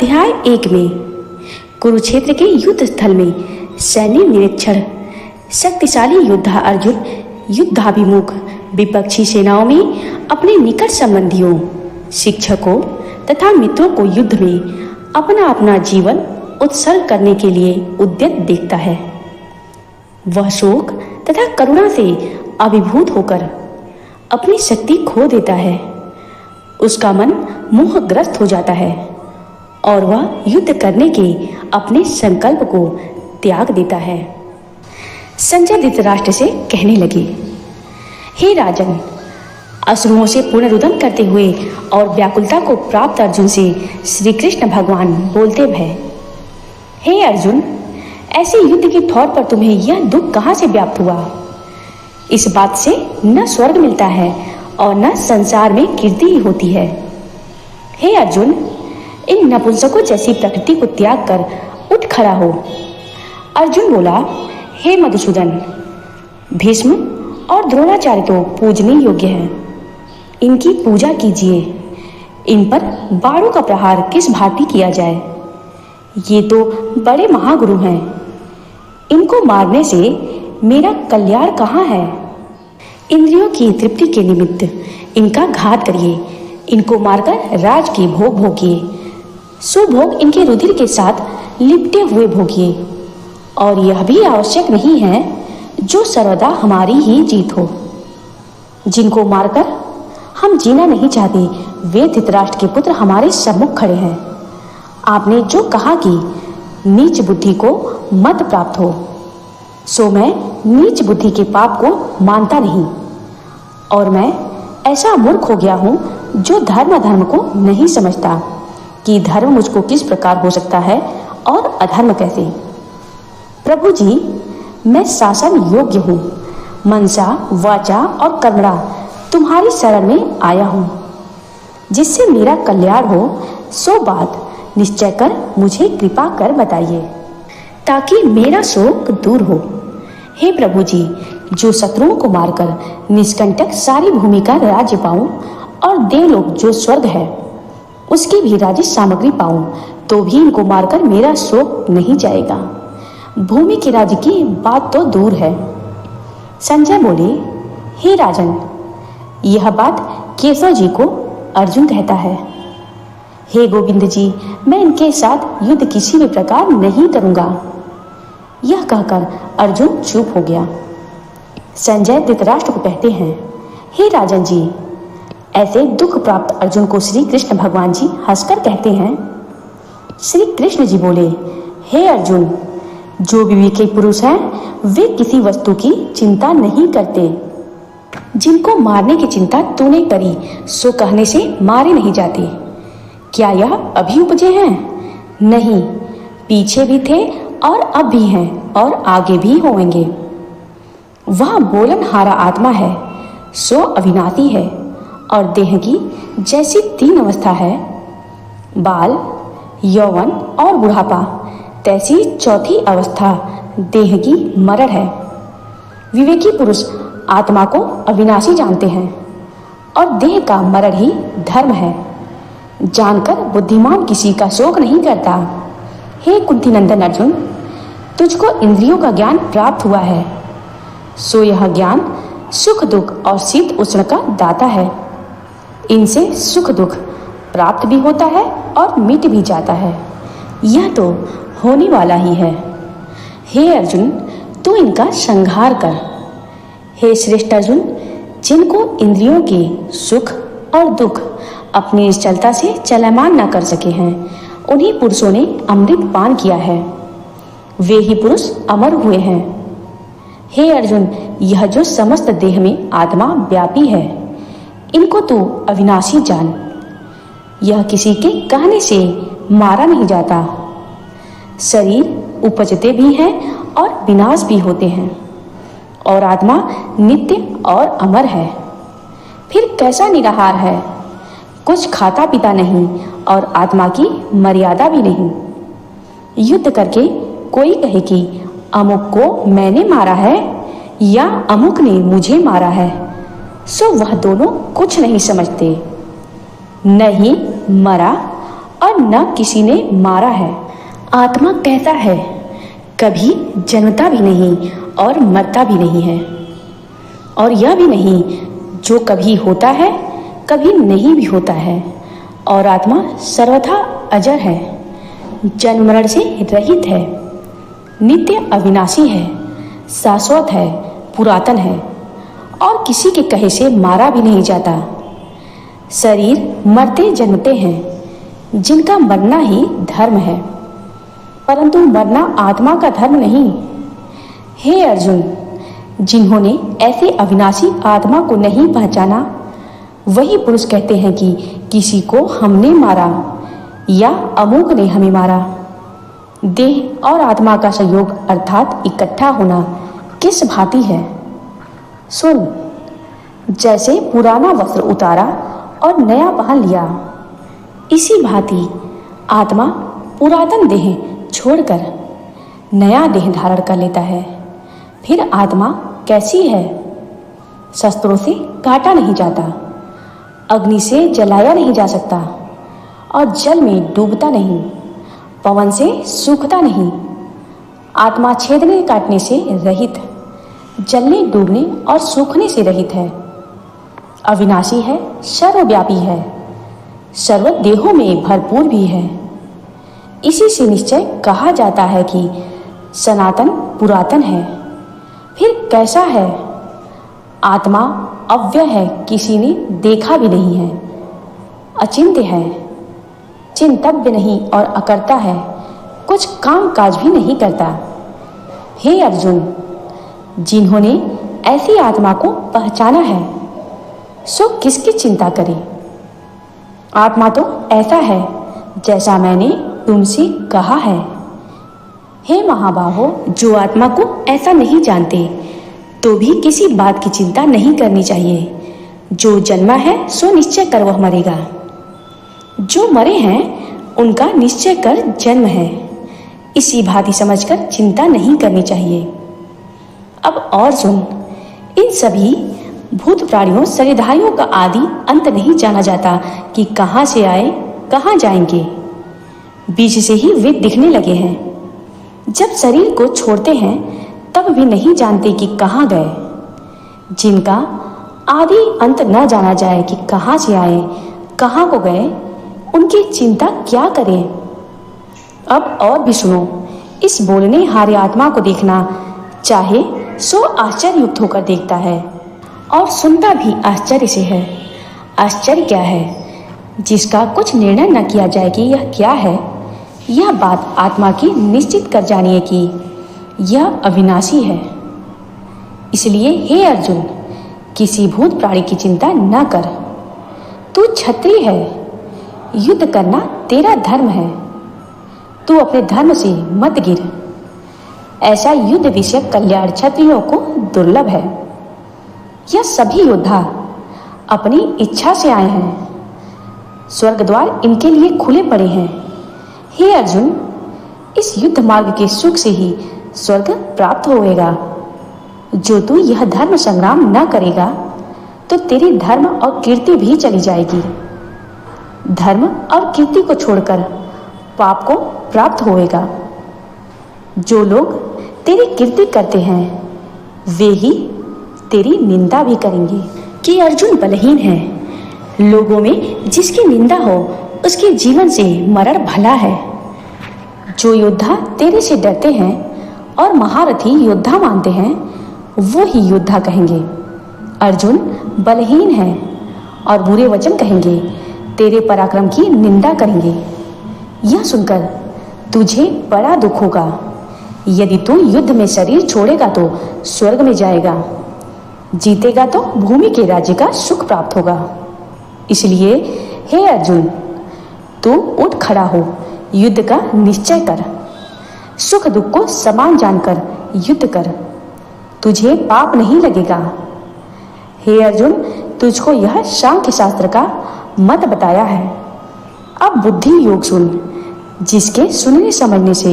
अध्याय 1 में कुरुक्षेत्र के युद्ध स्थल में सैन्य निरीक्षण। शक्तिशाली योद्धा अर्जुन युद्धाभिमुख विपक्षी सेनाओं में अपने निकट संबंधियों, शिक्षकों तथा मित्रों को युद्ध में अपना अपना जीवन उत्सर्ग करने के लिए उद्यत देखता है। वह शोक तथा करुणा से अभिभूत होकर अपनी शक्ति खो देता है। उसका मन मोहग्रस्त हो जाता है और वह युद्ध करने के अपने संकल्प को त्याग देता है। संजय धृतराष्ट्र से कहने लगे, हे राजन, अश्रुओं से पुनरुद्यम करते हुए और व्याकुलता को प्राप्त अर्जुन से श्री कृष्ण भगवान बोलते भय, हे अर्जुन, ऐसे युद्ध के ठौर पर तुम्हें यह दुख कहाँ से व्याप्त हुआ? इस बात से न स्वर्ग मिलता है और न संसार में कीर्ति ही होती है। हे अर्जुन, इन नपुंसकों जैसी प्रकृति को त्याग कर उठ खड़ा हो। अर्जुन बोला, हे मधुसूदन, भीष्म और द्रोणाचार्य तो पूजनीय योग्य हैं, इनकी पूजा कीजिए। इन पर बाणों का प्रहार किस भांति किया जाए? ये तो बड़े महागुरु हैं, इनको मारने से मेरा कल्याण कहाँ है? इंद्रियों की तृप्ति के निमित्त इनका घात करिए, इनको मारकर राज की भोग भोगिए, सुभोग इनके रुधिर के साथ लिपटे हुए भोगिए। और यह भी आवश्यक नहीं है जो सर्वदा हमारी ही जीत हो। जिनको मारकर हम जीना नहीं चाहते, वे धृतराष्ट्र के पुत्र हमारे सम्मुख खड़े हैं। आपने जो कहा कि नीच बुद्धि को मत प्राप्त हो, सो मैं नीच बुद्धि के पाप को मानता नहीं, और मैं ऐसा मूर्ख हो गया हूँ जो धर्म को नहीं समझता कि धर्म मुझको किस प्रकार हो सकता है और अधर्म कैसे। प्रभु जी, मैं शासन योग्य हूँ, मनसा वाचा और कर्मणा तुम्हारी शरण में आया हूँ। जिससे मेरा कल्याण हो सो बात निश्चय कर मुझे कृपा कर बताइए, ताकि मेरा शोक दूर हो। हे प्रभु जी, जो शत्रुओं को मारकर निष्कंटक सारी भूमि का राज्य पाऊं और देवलोक जो स्वर्ग है उसकी भी राज्य सामग्री पाऊं, तो भी इनको मारकर मेरा शोक नहीं जाएगा। भूमि के राज्य की बात तो दूर है। संजय बोले, हे राजन, यह बात केशव जी को अर्जुन कहता है। हे गोविंद जी, मैं इनके साथ युद्ध किसी भी प्रकार नहीं करूंगा। यह कहकर अर्जुन चुप हो गया। संजय धृतराष्ट्र को कहते हैं, हे राजन जी, ऐसे दुख प्राप्त अर्जुन को श्री कृष्ण भगवान जी हंसकर कहते हैं। श्री कृष्ण जी बोले, हे अर्जुन, जो विवेकी पुरुष हैं वे किसी वस्तु की चिंता नहीं करते। जिनको मारने की चिंता तूने करी सो कहने से मारे नहीं जाते। क्या यह अभी उपजे हैं? नहीं, पीछे भी थे और अब भी हैं और आगे भी होंगे। वह बोलन हारा आत्मा है सो अविनाशी है, और देह की जैसी 3 अवस्था है, बाल, यौवन और बुढ़ापा, तैसी चौथी अवस्था देह की मरण है। विवेकी पुरुष आत्मा को अविनाशी जानते हैं और देह का मरण ही धर्म है। जानकर बुद्धिमान किसी का शोक नहीं करता। हे कुंती नंदन अर्जुन, तुझको इंद्रियों का ज्ञान प्राप्त हुआ है, सो यह ज्ञान सुख दुख और शीत उष्ण का दाता है। इनसे सुख दुख प्राप्त भी होता है और मिट भी जाता है। यह तो होने वाला ही है। हे अर्जुन, तू इनका संहार कर। हे श्रेष्ठ अर्जुन, जिनको इंद्रियों के सुख और दुख अपनी निश्चलता से चलमान न कर सके हैं, उन्हीं पुरुषों ने अमृत पान किया है। वे ही पुरुष अमर हुए हैं। हे अर्जुन, यह जो समस्त देह में आत्मा व्यापी है, इनको तू अविनाशी जान। यह किसी के कहने से मारा नहीं जाता। शरीर उपजते भी हैं और विनाश भी होते हैं, और आत्मा नित्य और अमर है। फिर कैसा निराहार है, कुछ खाता पीता नहीं और आत्मा की मर्यादा भी नहीं। युद्ध करके कोई कहे कि अमुक को मैंने मारा है या अमुक ने मुझे मारा है, सो वह दोनों कुछ नहीं समझते। नहीं मरा और न किसी ने मारा है। आत्मा कहता है कभी जन्मता भी नहीं और मरता भी नहीं है, और यह भी नहीं जो कभी होता है कभी नहीं भी होता है, और आत्मा सर्वथा अजर है, जन्म मरण से रहित है, नित्य अविनाशी है, शाश्वत है, पुरातन है, और किसी के कहे से मारा भी नहीं जाता। शरीर मरते जन्मते हैं, जिनका मरना ही धर्म है, परंतु मरना आत्मा का धर्म नहीं। हे अर्जुन, जिन्होंने ऐसे अविनाशी आत्मा को नहीं पहचाना, वही पुरुष कहते हैं कि किसी को हमने मारा या अमुक ने हमें मारा। देह और आत्मा का संयोग अर्थात इकट्ठा होना किस भांति है? सुन, जैसे पुराना वस्त्र उतारा और नया पहन लिया, इसी भांति आत्मा पुरातन देह छोड़कर नया देह धारण कर लेता है। फिर आत्मा कैसी है? शस्त्रों से काटा नहीं जाता, अग्नि से जलाया नहीं जा सकता, और जल में डूबता नहीं, पवन से सूखता नहीं। आत्मा छेदने काटने से रहित, जलने डूबने और सूखने से रहित है, अविनाशी है, सर्वव्यापी है, सर्व देहों में भरपूर भी है। इसी से निश्चय कहा जाता है कि सनातन पुरातन है। फिर कैसा है? आत्मा अव्यय है, किसी ने देखा भी नहीं है, अचिंत्य है, चिंतव्य नहीं और अकर्ता है, कुछ काम काज भी नहीं करता। हे अर्जुन, जिन्होंने ऐसी आत्मा को पहचाना है, सो किसकी चिंता करे? आत्मा तो ऐसा है जैसा मैंने तुमसे कहा है। हे महाबाहो, जो आत्मा को ऐसा नहीं जानते तो भी किसी बात की चिंता नहीं करनी चाहिए। जो जन्मा है सो निश्चय कर वह मरेगा, जो मरे हैं उनका निश्चय कर जन्म है। इसी भांति समझकर चिंता नहीं करनी चाहिए। अब और सुन, इन सभी भूत प्राणियों शरीरधारियों का आदि अंत नहीं जाना जाता कि कहाँ से आए कहाँ जाएंगे। बीच से ही वे दिखने लगे हैं। जब शरीर को छोड़ते हैं तब भी नहीं जानते कि कहाँ गए। जिनका आदि अंत न जाना जाए कि कहाँ से आए कहाँ को गए, उनकी चिंता क्या करें। अब और भी सुनो, इस बोलने हारे आत्मा को देखना चाहे सो आश्चर्य युक्त होकर देखता है, और सुनता भी आश्चर्य से है। आश्चर्य क्या है? जिसका कुछ निर्णय न किया जाए कि यह क्या है, यह बात आत्मा की निश्चित कर जानिए कि यह अविनाशी है। इसलिए हे अर्जुन, किसी भूत प्राणी की चिंता न कर। तू क्षत्रिय है, युद्ध करना तेरा धर्म है। तू अपने धर्म से मत गिर। ऐसा युद्ध विषय कल्याण क्षत्रियों को दुर्लभ है। यह सभी योद्धा अपनी इच्छा से आए हैं, स्वर्ग द्वार इनके लिए खुले पड़े हैं। हे अर्जुन, इस युद्ध मार्ग के सुख से ही स्वर्ग प्राप्त होएगा। जो तू यह धर्म संग्राम न करेगा तो तेरी धर्म और कीर्ति भी चली जाएगी। धर्म और कीर्ति को छोड़कर पाप को प्राप्त होएगा। जो लोग तेरी कीर्ति करते हैं वे ही तेरी निंदा भी करेंगे। कि अर्जुन बलहीन है, लोगों में जिसकी निंदा हो उसके जीवन से मरण भला है। जो योद्धा तेरे से डरते हैं और महारथी योद्धा मानते हैं वो ही योद्धा कहेंगे। अर्जुन बलहीन है और बुरे वचन कहेंगे, तेरे पराक्रम की निंदा करेंगे। यह सुनकर तुझे बड़ा दुख होगा। यदि तू युद्ध में शरीर छोड़ेगा तो स्वर्ग में जाएगा, जीतेगा तो भूमि के राज्य का सुख प्राप्त होगा। इसलिए हे अर्जुन, तू उठ खड़ा हो, युद्ध का निश्चय कर। सुख दुख को समान जानकर युद्ध कर, तुझे पाप नहीं लगेगा। हे अर्जुन, तुझको यह सांख्य शास्त्र का मत बताया है। अब बुद्धि योग सुन, जिसके सुनने समझने से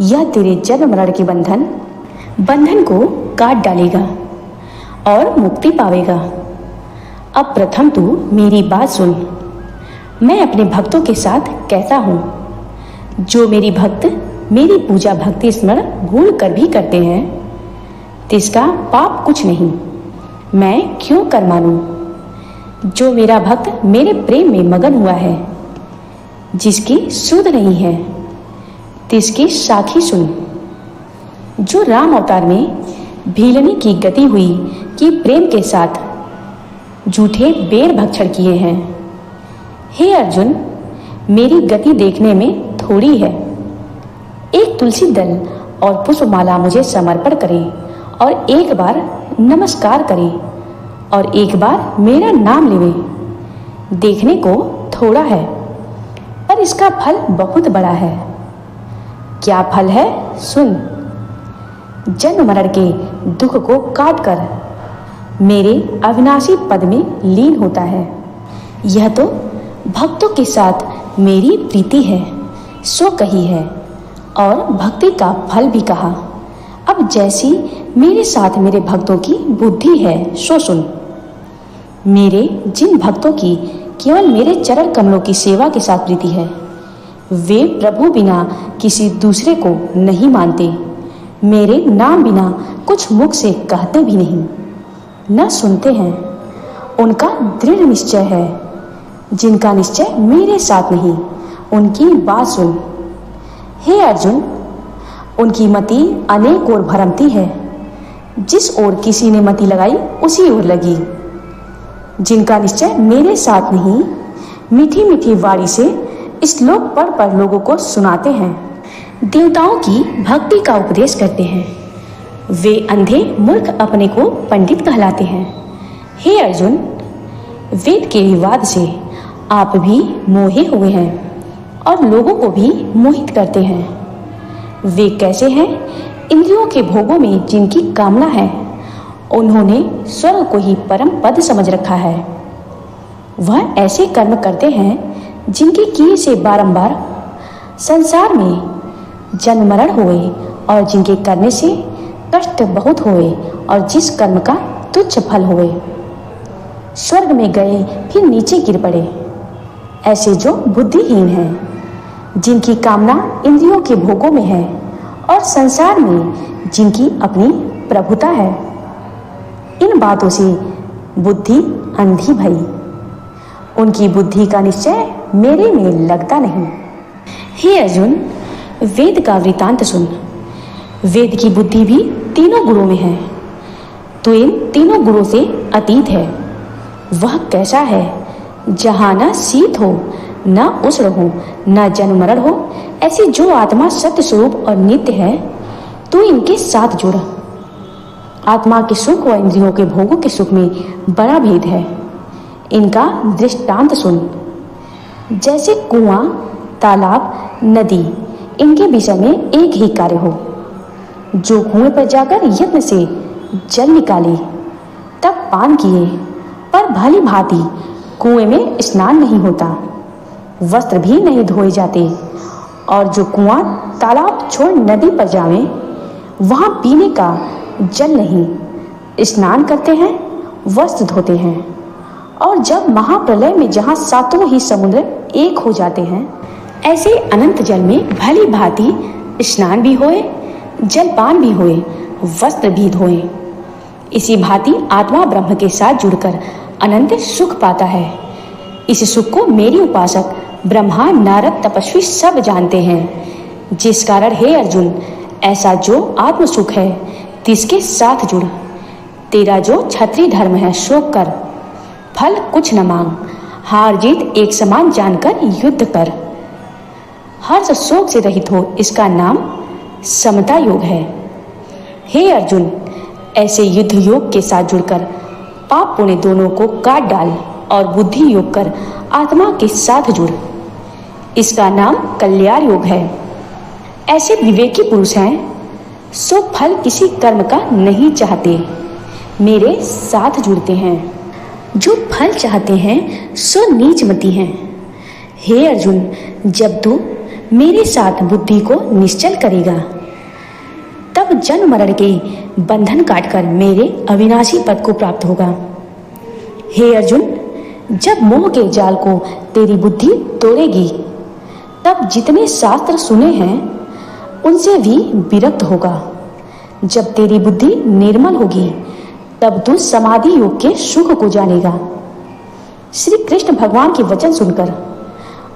यह तेरे जन्म मरण के बंधन को काट डालेगा और मुक्ति पावेगा। अब प्रथम तू मेरी बात सुन। मैं अपने भक्तों के साथ कैसा हूँ। जो मेरी भक्त मेरी पूजा भक्ति स्मरण भूल कर भी करते हैं, तिसका पाप कुछ नहीं, मैं क्यों कर मानूं। जो मेरा भक्त मेरे प्रेम में मगन हुआ है, जिसकी सुध नहीं है, तिसकी साखी सुन। जो राम अवतार में भीलनी की गति हुई कि प्रेम के साथ झूठे बेर भक्षण किए हैं। हे अर्जुन, मेरी गति देखने में थोड़ी है। एक तुलसी दल और पुष्पमाला मुझे समर्पण करें और एक बार नमस्कार करें और एक बार मेरा नाम लेवें। देखने को थोड़ा है, पर इसका फल बहुत बड़ा है। क्या फल है सुन। जन्म मरण के दुख को काट कर मेरे अविनाशी पद में लीन होता है। यह तो भक्तों के साथ मेरी प्रीति है, सो कही है, और भक्ति का फल भी कहा। अब जैसी मेरे साथ मेरे भक्तों की बुद्धि है, सो सुन। मेरे जिन भक्तों की केवल मेरे चरण कमलों की सेवा के साथ प्रीति है, वे प्रभु बिना किसी दूसरे को नहीं मानते, मेरे नाम बिना कुछ मुख से कहते भी नहीं, न सुनते हैं। उनका दृढ़ निश्चय है। जिनका निश्चय मेरे साथ नहीं, उनकी बात सुन। हे अर्जुन, उनकी मति अनेक ओर भरमती है। जिस ओर किसी ने मति लगाई उसी ओर लगी। जिनका निश्चय मेरे साथ नहीं, मीठी मीठी वाणी से श्लोक पढ़ पढ़ लोगों को सुनाते हैं, देवताओं की भक्ति का उपदेश करते हैं। वे अंधे मूर्ख अपने को पंडित कहलाते हैं। हे अर्जुन, वेद के विवाद से आप भी मोहे हुए हैं और लोगों को भी मोहित करते हैं। वे कैसे हैं? इंद्रियों के भोगों में जिनकी कामना है, उन्होंने स्वर्ग को ही परम पद समझ रखा है। वह ऐसे कर्म करते हैं जिनके किए से बारंबार संसार में जन्म मरण हुए और जिनके करने से कष्ट बहुत हुए और जिस कर्म का तुच्छ फल हुए। स्वर्ग में गए फिर नीचे गिर पड़े। ऐसे जो बुद्धिहीन हैं, जिनकी कामना इंद्रियों के भोगों में है और संसार में जिनकी अपनी प्रभुता है, इन बातों से बुद्धि अंधी भई। उनकी बुद्धि का निश्चय मेरे में लगता नहीं। हे अर्जुन, वेद का वृतांत सुन। वेद की बुद्धि भी तीनों गुणों में है, तो इन तीनों गुणों से अतीत है। वह कैसा है? जहाँ न शीत हो, न उष्ण हो, न जन्म मरण हो। ऐसी जो आत्मा सत्य स्वरूप और नित्य है, तो इनके साथ जुड़। आत्मा के सुख व इंद्रियों के भोगों के सुख में बड़ा भेद है। इनका दृष्टांत सुन। जैसे कुआं, तालाब, नदी, इनके विषय में एक ही कार्य हो। जो कुएं पर जाकर यत्न से जल निकाले, तब पान किए, पर भली भांति कुएं में स्नान नहीं होता, वस्त्र भी नहीं धोए जाते। और जो कुआं तालाब छोड़ नदी पर जावे, वहां पीने का जल नहीं, स्नान करते हैं, वस्त्र धोते हैं। और जब महाप्रलय में जहां सातों ही समुद्र एक हो जाते हैं, ऐसे अनंत जल में भली भांति स्नान भी होए, जलपान भी होए, वस्त्र भी धोए। इसी भांति आत्मा ब्रह्म के साथ जुड़कर अनंत सुख पाता है। इस सुख को मेरी उपासक ब्रह्मा, नारद, तपस्वी सब जानते हैं। जिस कारण हे अर्जुन, ऐसा जो आत्म सुख है, तिसके साथ जुड़। तेरा जो क्षत्रिय धर्म है, सो कर। फल कुछ न मांग, हार जीत एक समान जानकर युद्ध कर। हर्ष शोक से रहित हो, इसका नाम समता योग है। हे अर्जुन, ऐसे युद्ध योग के साथ जुड़कर पाप पुण्य दोनों को काट डाल और बुद्धि योग कर आत्मा के साथ जुड़। इसका नाम कल्याण योग है। ऐसे विवेकी पुरुष हैं, सो फल किसी कर्म का नहीं चाहते, मेरे साथ जुड़ते हैं। जो फल चाहते हैं, सो नीच मति हैं। हे अर्जुन, जब तू मेरे साथ बुद्धि को निश्चल करेगा, तब जन्म मरण के बंधन काटकर मेरे अविनाशी पद को प्राप्त होगा। हे अर्जुन, जब मोह के जाल को तेरी बुद्धि तोड़ेगी, तब जितने शास्त्र सुने हैं उनसे भी विरक्त होगा। जब तेरी बुद्धि निर्मल होगी, तब तू समाधि योग के सुख को जानेगा। श्री कृष्ण भगवान के वचन सुनकर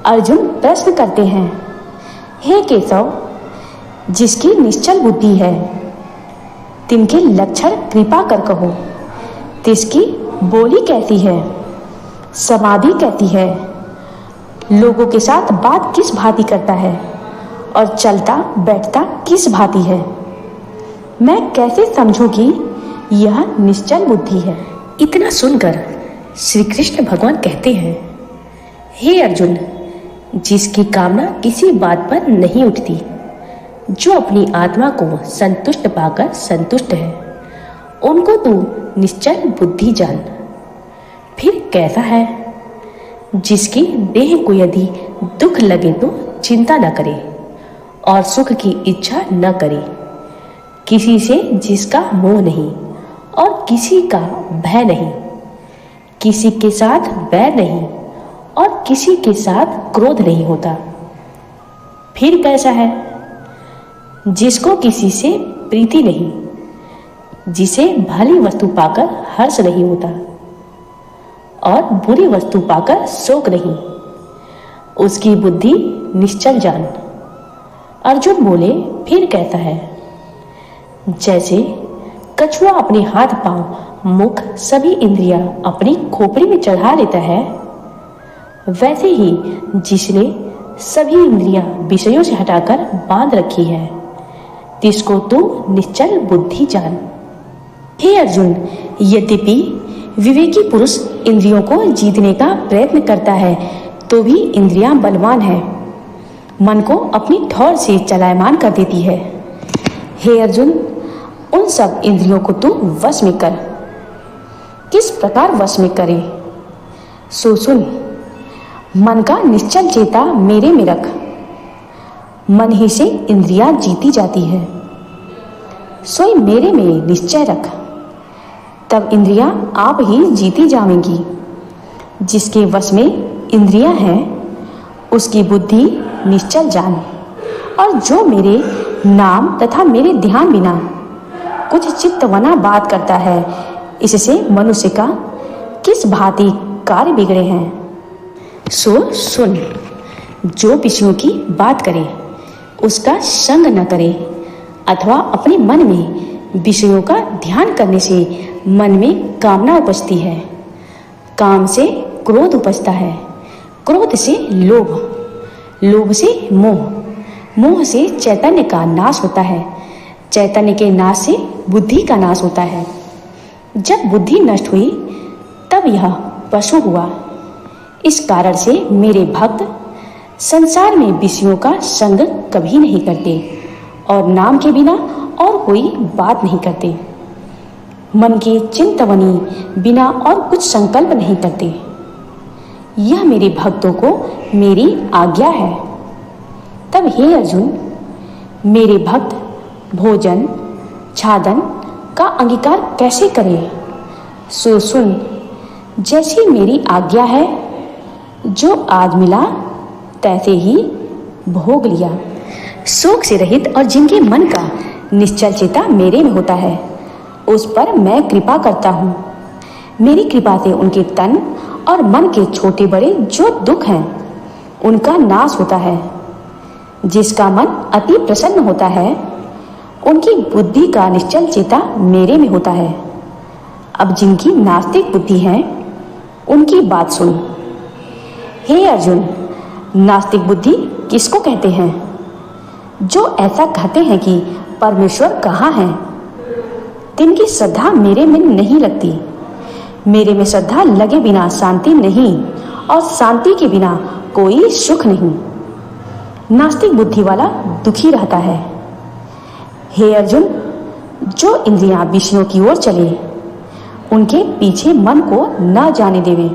अर्जुन प्रश्न करते हैं, हे केशव, जिसकी निश्चल बुद्धि है, तिनके लक्षण कृपा कर कहो। तिसकी बोली कैसी है, समाधि कैसी है, लोगों के साथ बात किस भांति करता है और चलता बैठता किस भांति है। मैं कैसे समझूं कि यह निश्चल बुद्धि है। इतना सुनकर श्री कृष्ण भगवान कहते हैं, हे अर्जुन, जिसकी कामना किसी बात पर नहीं उठती, जो अपनी आत्मा को संतुष्ट पाकर संतुष्ट है, उनको तू निश्चल बुद्धि जान। फिर कैसा है, जिसकी देह को यदि दुख लगे तो चिंता न करे और सुख की इच्छा न करे, किसी से जिसका मोह नहीं और किसी का भय नहीं, किसी के साथ बैर नहीं और किसी के साथ क्रोध नहीं होता। फिर कैसा है, जिसको किसी से प्रीति नहीं, जिसे भली वस्तु पाकर हर्ष नहीं होता और बुरी वस्तु पाकर शोक नहीं, उसकी बुद्धि निश्चल जान। अर्जुन बोले, फिर कैसा है, जैसे कछुआ अपने हाथ पांव मुख सभी इंद्रियां अपनी खोपड़ी में चढ़ा लेता है, वैसे ही जिसने सभी इंद्रियां विषयों से हटाकर बांध रखी है, तिसको तू निश्चल बुद्धि जान। हे अर्जुन, यद्यपि विवेकी पुरुष इंद्रियों को जीतने का प्रयत्न करता है, तो भी इंद्रियां बलवान है, मन को अपनी ठौर से चलायमान कर देती है। हे अर्जुन, उन सब इंद्रियों को तू वश में कर। किस प्रकार वश में करे, सो सुन। मन का निश्चल चेता मेरे में रख। मन ही से इंद्रियां जीती जाती है, सोई मेरे में निश्चय रख, तब इंद्रियां आप ही जीती जाएंगी। जिसके वश में इंद्रियां हैं, उसकी बुद्धि निश्चल जान। और जो मेरे नाम तथा मेरे ध्यान बिना कुछ चित्तवना बात करता है, इससे मनुष्य का किस भांति कार्य बिगड़े हैं। सो सुन। जो विषयों की बात करे उसका संग न करे, अथवा अपने मन में विषयों का ध्यान करने से मन में कामना उपजती है, काम से क्रोध उपजता है, क्रोध से लोभ, लोभ से मोह, मोह से चैतन्य का नाश होता है, चैतन्य के नाश से बुद्धि का नाश होता है। जब बुद्धि नष्ट हुई, तब यह पशु हुआ। इस कारण से मेरे भक्त संसार में विषयों का संग कभी नहीं करते और नाम के बिना और कोई बात नहीं करते। मन के चिंतवनी बिना और कुछ संकल्प नहीं करते। यह मेरे भक्तों को मेरी आज्ञा है। तब हे अर्जुन, मेरे भक्त भोजन छादन का अंगीकार कैसे करें, सो सुन। जैसी मेरी आज्ञा है, जो आज मिला तैसे ही भोग लिया। शोक से रहित और जिनके मन का निश्चल चेता मेरे में होता है, उस पर मैं कृपा करता हूँ। मेरी कृपा से उनके तन और मन के छोटे बड़े जो दुख हैं, उनका नाश होता है। जिसका मन अति प्रसन्न होता है, उनकी बुद्धि का निश्चल चेता मेरे में होता है। अब जिनकी नास्तिक बुद्धि है, उनकी बात सुन। हे अर्जुन, नास्तिक बुद्धि किसको कहते हैं? जो ऐसा कहते हैं कि परमेश्वर कहाँ है, तिनकी श्रद्धा मेरे में नहीं लगती। मेरे में श्रद्धा लगे बिना शांति नहीं, और शांति के बिना कोई सुख नहीं। नास्तिक बुद्धि वाला दुखी रहता है। हे अर्जुन, जो इंद्रियां विषयों की ओर चले, उनके पीछे मन को न जाने देवे।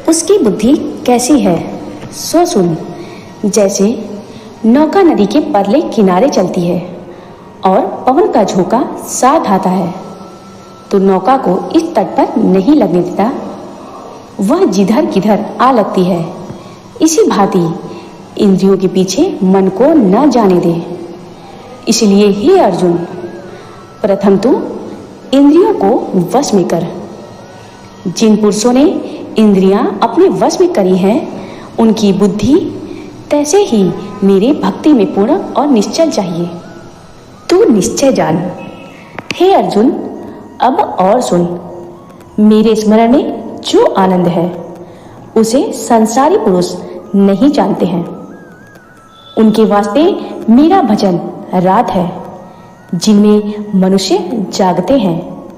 उसकी बुद्धि कैसी है, सो सुन। जैसे नौका नदी के परले किनारे चलती है और पवन का झोंका साथ आता है, तो नौका को इस तट पर नहीं लगने देता। वह जिधर किधर आ लगती है। इसी भांति इंद्रियों के पीछे मन को न जाने दे। इसलिए हे अर्जुन, प्रथम तू इंद्रियों को वश में कर। जिन पुरुषों ने इंद्रियां अपने वश में करी हैं, उनकी बुद्धि तैसे ही मेरे भक्ति में पूर्ण और निश्चल चाहिए। तू निश्चय जान। हे अर्जुन, अब और सुन। मेरे स्मरण में जो आनंद है, उसे संसारी पुरुष नहीं जानते हैं। उनके वास्ते मेरा भजन रात है, जिनमें मनुष्य जागते हैं,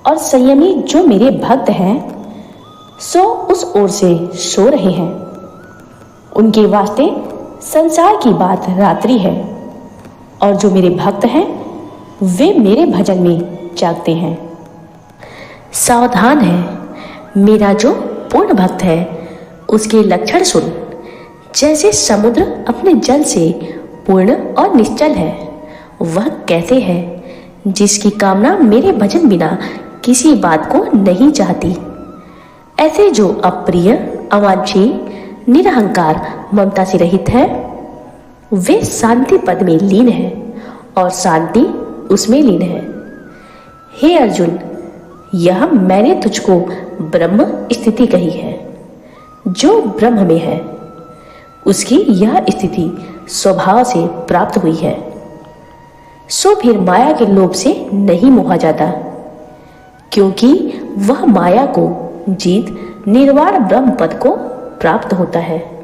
और संयमी जो मेरे भक्त हैं सो उस ओर से सो रहे हैं। उनके वास्ते संसार की बात रात्रि है, और जो मेरे भक्त हैं वे मेरे भजन में जागते हैं। सावधान है, मेरा जो पूर्ण भक्त है उसके लक्षण सुन। जैसे समुद्र अपने जल से पूर्ण और निश्चल है, वह कैसे है जिसकी कामना मेरे भजन बिना किसी बात को नहीं चाहती। ऐसे जो अप्रिय, अवांछनीय, निरहंकार, ममता से रहित है, वे शांति पद में लीन है और शांति उसमें लीन है। हे अर्जुन, यह मैंने तुझको ब्रह्म स्थिति कही है। जो ब्रह्म में है उसकी यह स्थिति स्वभाव से प्राप्त हुई है, सो फिर माया के लोभ से नहीं मोहा जाता, क्योंकि वह माया को जीत निर्वाण ब्रह्म पद को प्राप्त होता है।